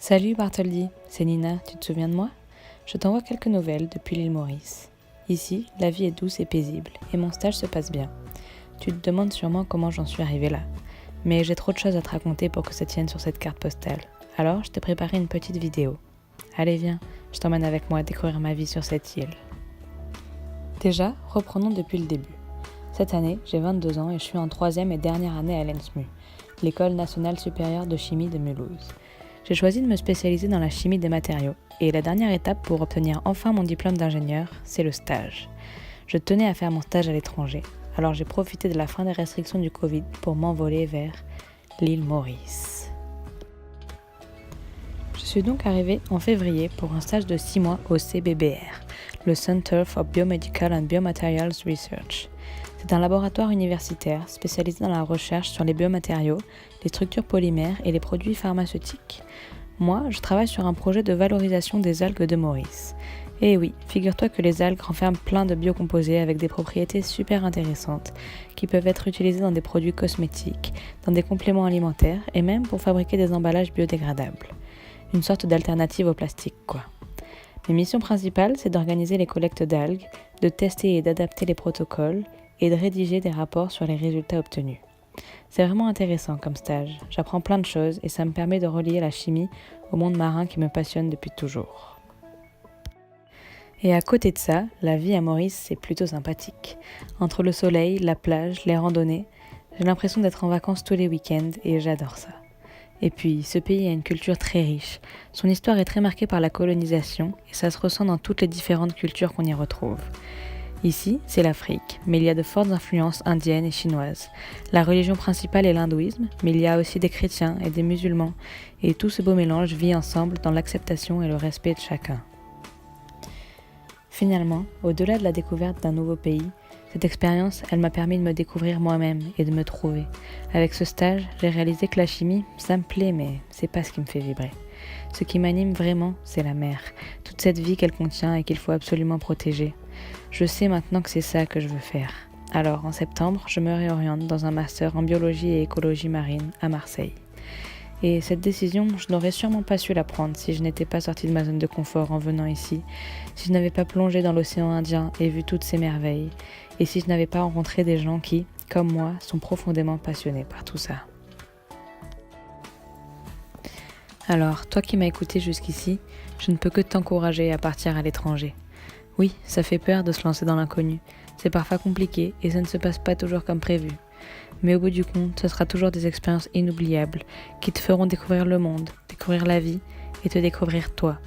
Salut Bartholdi, c'est Nina, tu te souviens de moi? Je t'envoie quelques nouvelles depuis l'île Maurice. Ici, la vie est douce et paisible, et mon stage se passe bien. Tu te demandes sûrement comment j'en suis arrivée là. Mais j'ai trop de choses à te raconter pour que ça tienne sur cette carte postale. Alors, je t'ai préparé une petite vidéo. Allez viens, je t'emmène avec moi découvrir ma vie sur cette île. Déjà, reprenons depuis le début. Cette année, j'ai 22 ans et je suis en 3e et dernière année à l'ENSMU, l'École nationale supérieure de chimie de Mulhouse. J'ai choisi de me spécialiser dans la chimie des matériaux et la dernière étape pour obtenir enfin mon diplôme d'ingénieur, c'est le stage. Je tenais à faire mon stage à l'étranger, alors j'ai profité de la fin des restrictions du Covid pour m'envoler vers l'île Maurice. Je suis donc arrivée en février pour un stage de 6 mois au CBBR, le Center for Biomedical and Biomaterials Research. C'est un laboratoire universitaire spécialisé dans la recherche sur les biomatériaux, les structures polymères et les produits pharmaceutiques. Moi, je travaille sur un projet de valorisation des algues de Maurice. Et oui, figure-toi que les algues renferment plein de biocomposés avec des propriétés super intéressantes qui peuvent être utilisés dans des produits cosmétiques, dans des compléments alimentaires et même pour fabriquer des emballages biodégradables. Une sorte d'alternative au plastique, quoi. Mes missions principales, c'est d'organiser les collectes d'algues, de tester et d'adapter les protocoles et de rédiger des rapports sur les résultats obtenus. C'est vraiment intéressant comme stage, j'apprends plein de choses et ça me permet de relier la chimie au monde marin qui me passionne depuis toujours. Et à côté de ça, la vie à Maurice, c'est plutôt sympathique. Entre le soleil, la plage, les randonnées, j'ai l'impression d'être en vacances tous les week-ends et j'adore ça. Et puis, ce pays a une culture très riche. Son histoire est très marquée par la colonisation et ça se ressent dans toutes les différentes cultures qu'on y retrouve. Ici, c'est l'Afrique, mais il y a de fortes influences indiennes et chinoises. La religion principale est l'hindouisme, mais il y a aussi des chrétiens et des musulmans, et tout ce beau mélange vit ensemble dans l'acceptation et le respect de chacun. Finalement, au-delà de la découverte d'un nouveau pays, cette expérience, elle m'a permis de me découvrir moi-même et de me trouver. Avec ce stage, j'ai réalisé que la chimie, ça me plaît, mais c'est pas ce qui me fait vibrer. Ce qui m'anime vraiment, c'est la mer, toute cette vie qu'elle contient et qu'il faut absolument protéger. Je sais maintenant que c'est ça que je veux faire. Alors, en septembre, je me réoriente dans un master en biologie et écologie marine à Marseille. Et cette décision, je n'aurais sûrement pas su la prendre si je n'étais pas sortie de ma zone de confort en venant ici, si je n'avais pas plongé dans l'océan Indien et vu toutes ces merveilles, et si je n'avais pas rencontré des gens qui, comme moi, sont profondément passionnés par tout ça. Alors, toi qui m'as écouté jusqu'ici, je ne peux que t'encourager à partir à l'étranger. Oui, ça fait peur de se lancer dans l'inconnu, c'est parfois compliqué et ça ne se passe pas toujours comme prévu. Mais au bout du compte, ce sera toujours des expériences inoubliables qui te feront découvrir le monde, découvrir la vie et te découvrir toi.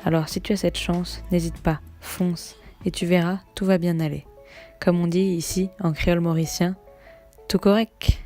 Alors si tu as cette chance, n'hésite pas, fonce et tu verras, tout va bien aller. Comme on dit ici en créole mauricien, tout correct.